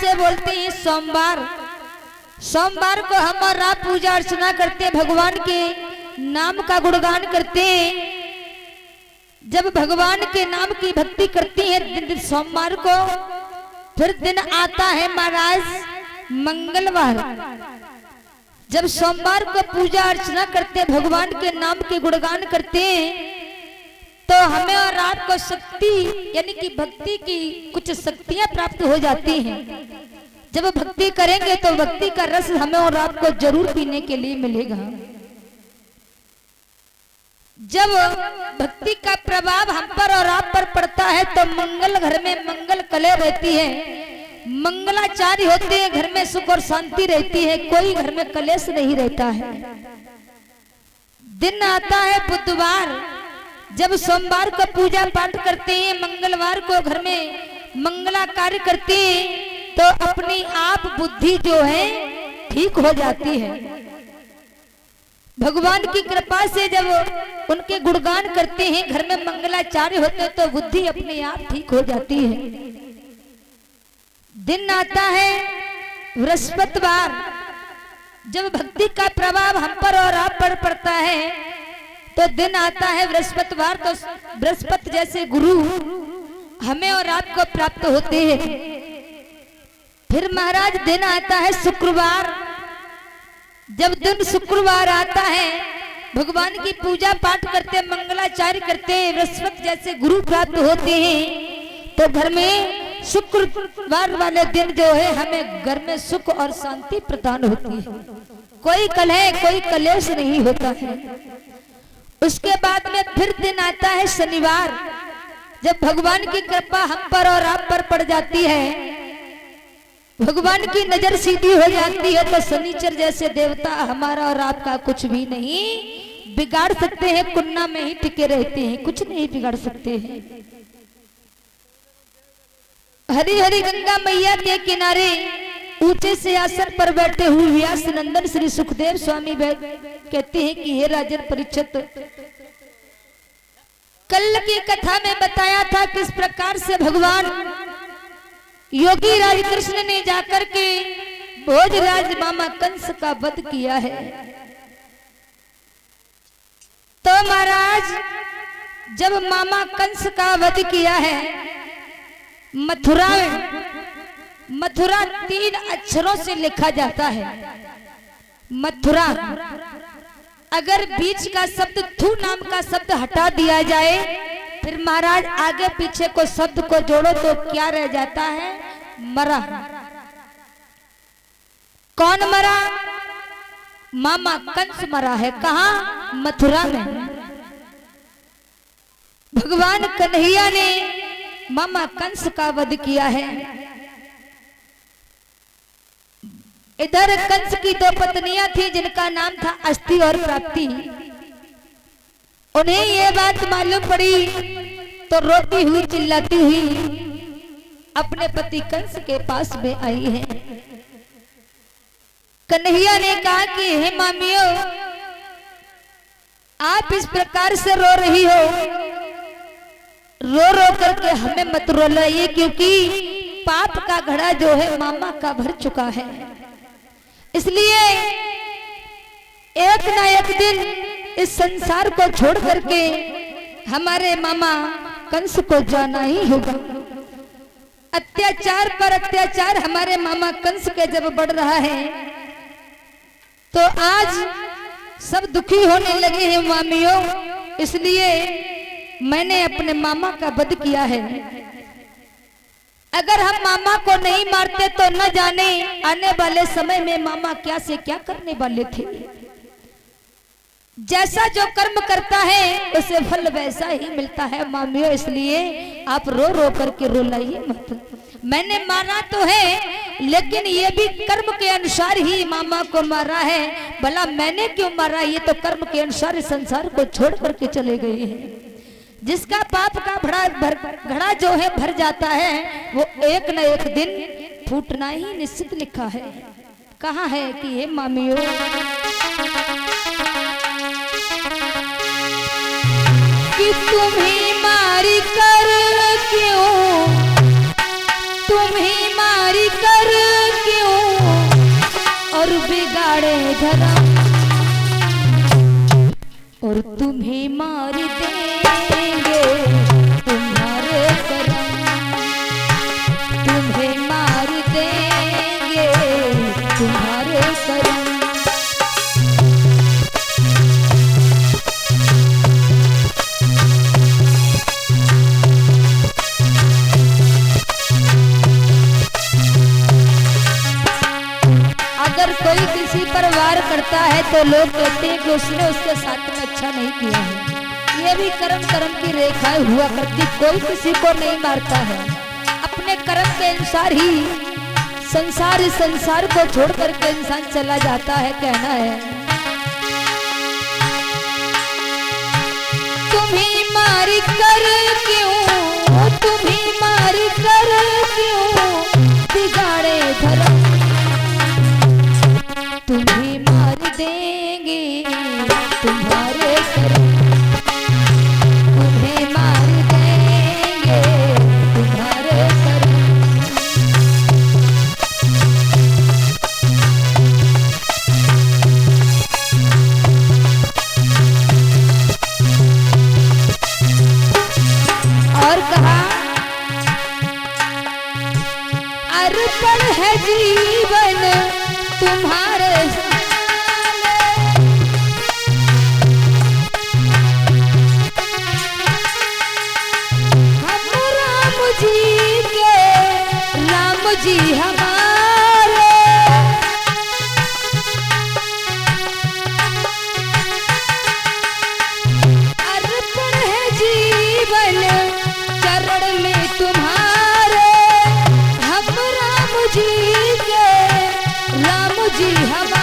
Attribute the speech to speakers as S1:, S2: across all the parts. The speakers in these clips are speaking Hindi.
S1: से बोलते हैं सोमवार। सोमवार को हम और आप पूजा अर्चना करते हैं, भगवान के नाम का गुणगान करते हैं। जब भगवान के नाम की भक्ति करती है सोमवार को, फिर दिन आता है महाराज मंगलवार। जब सोमवार को पूजा अर्चना करते, भगवान के नाम के गुणगान करते, तो हमें और आपको शक्ति यानी कि भक्ति की कुछ शक्तियां प्राप्त हो जाती हैं। जब भक्ति करेंगे तो भक्ति का रस हमें और आपको जरूर पीने के लिए मिलेगा। जब भक्ति का प्रभाव हम पर और आप पर पड़ता है तो मंगल घर में मंगल कले रहती है, मंगलाचार्य होते हैं, घर में सुख और शांति रहती है, कोई घर में कलेश नहीं रहता है। दिन आता है बुधवार। जब सोमवार को पूजा पाठ करते हैं, मंगलवार को घर में मंगला कार्य करते हैं, तो अपनी आप बुद्धि जो है ठीक हो जाती है। भगवान की कृपा से जब उनके गुणगान करते हैं, घर में मंगलाचार्य होते हैं, तो बुद्धि अपने आप ठीक हो जाती है। दिन आता है बृहस्पतिवार। जब भक्ति का प्रभाव हम पर और आप पर पड़ता है, तो दिन आता है बृहस्पतिवार। तो बृहस्पति जैसे गुरु हमें और आपको प्राप्त होते हैं। फिर महाराज दिन आता है शुक्रवार। जब दिन शुक्रवार आता है, भगवान की पूजा पाठ करते, मंगलाचार्य करते, बृहस्पति जैसे गुरु प्राप्त होते हैं, तो घर में शुक्रवार वाले दिन जो है हमें घर में सुख और शांति प्रदान होती है। कोई कलह कोई कलेश नहीं होता है। उसके बाद में फिर दिन आता है शनिवार। जब भगवान की कृपा हम पर और आप पर पड़ जाती है, भगवान की नजर सीधी हो जाती है, तो शनिचर जैसे देवता हमारा और आपका कुछ भी नहीं बिगाड़ सकते हैं। कुन्ना में ही टिके रहते हैं, कुछ नहीं बिगाड़ सकते हैं। हरी हरी गंगा मैया के किनारे ऊंचे से आसन पर बैठे हुए व्यास नंदन श्री सुखदेव स्वामी कहते हैं कि हे राजन परीक्षित, कल की कथा में बताया था किस प्रकार से भगवान योगी राज कृष्ण ने जाकर के भोजराज मामा कंस का वध किया है। तो महाराज जब मामा कंस का वध किया है, मथुरा 3 अक्षरों से लिखा जाता है। मथुरा, अगर बीच का शब्द थू नाम का शब्द हटा दिया जाए, फिर महाराज आगे पीछे को शब्द को जोड़ो तो क्या रह जाता है? मरा। कौन मरा? मामा कंस मरा है। कहाँ? मथुरा में। भगवान कन्हैया ने मामा कंस का वध किया है। इधर कंस की 2 पत्नियां थी जिनका नाम था अस्थि और प्राप्ति। उन्हें ये बात मालूम पड़ी तो रोती हुई चिल्लाती हुई अपने पति कंस के पास में आई है। कन्हैया ने कहा कि हे मामियों, आप इस प्रकार से रो रही हो, रो रो करके हमें मत रुलाइए, क्योंकि पाप का घड़ा जो है मामा का भर चुका है। इसलिए एक ना एक दिन इस संसार को छोड़ करके हमारे मामा कंस को जाना ही होगा। अत्याचार पर अत्याचार हमारे मामा कंस के जब बढ़ रहा है, तो आज सब दुखी होने लगे हैं मामियों। इसलिए मैंने अपने मामा का वध किया है। अगर हम मामा को नहीं मारते तो न जाने आने वाले समय में मामा क्या से क्या करने वाले थे। जैसा जो कर्म करता है उसे फल वैसा ही मिलता है मामियों। इसलिए आप रो रो करके रुलाइए मत। मैंने मारा तो है, लेकिन ये भी कर्म के अनुसार ही मामा को मारा है। भला मैंने क्यों मारा? ये तो कर्म के अनुसार इस संसार को छोड़ करके चले गए हैं। जिसका पाप का घड़ा जो है भर जाता है, वो एक न एक दिन फूटना ही निश्चित लिखा है। कहाँ है कि हे मामियों, कि तुम्ही मारी कर क्यों, तुम्ही मारी कर धर्म और तुम्हें मार देंगे तुम्हारे कर्म, तुम्हें मार देंगे तुम्हारे कर्म। अगर कोई किसी पर वार करता है तो लोग कहते हैं कि उसने उसके साथ में अच्छा नहीं किया है। ये भी कर्म कर्म की रेखाएं हुआ करती, कोई किसी को नहीं मारता है। अपने कर्म के अनुसार ही संसार को छोड़ करके इंसान चला जाता है। कहना है तुम्हें मार कर क्यों, तुम्हें मार कर क्यों बिगाड़े धर्म, तुम्हें मार देंगे तुम्हारे कर्म, तुम्हें मार देंगे तुम्हारे कर्म। और कहा अर्पण है जीवन तुम्हारे हम राम जी के, राम जी हमारे, अर्पण है जीवन चरण में तुम्हारे, हम राम जी के, राम जी हमारे।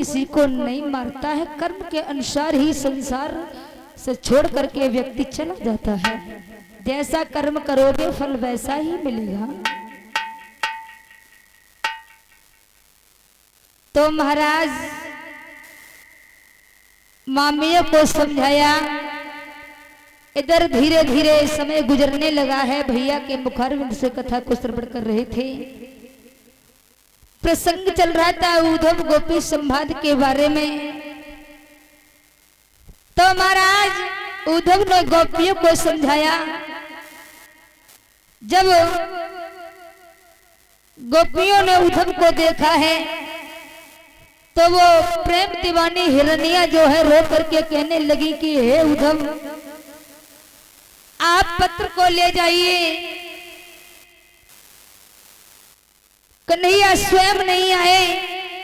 S1: किसी को नहीं मारता है, कर्म के अनुसार ही संसार से छोड़ करके व्यक्ति चला जाता है। जैसा कर्म करोगे फल वैसा ही मिलेगा। तो महाराज मामियों को समझाया। इधर धीरे धीरे समय गुजरने लगा है। भैया के मुखारविंद से कथा को श्रवण कर रहे थे। प्रसंग चल रहा था उद्धव गोपी संवाद के बारे में। तो महाराज उद्धव ने गोपियों को समझाया। जब गोपियों ने उद्धव को देखा है तो वो प्रेम दीवानी हिरनिया जो है रो करके कहने लगी कि हे उद्धव, आप पत्र को ले जाइए, कन्हैया स्वयं नहीं आए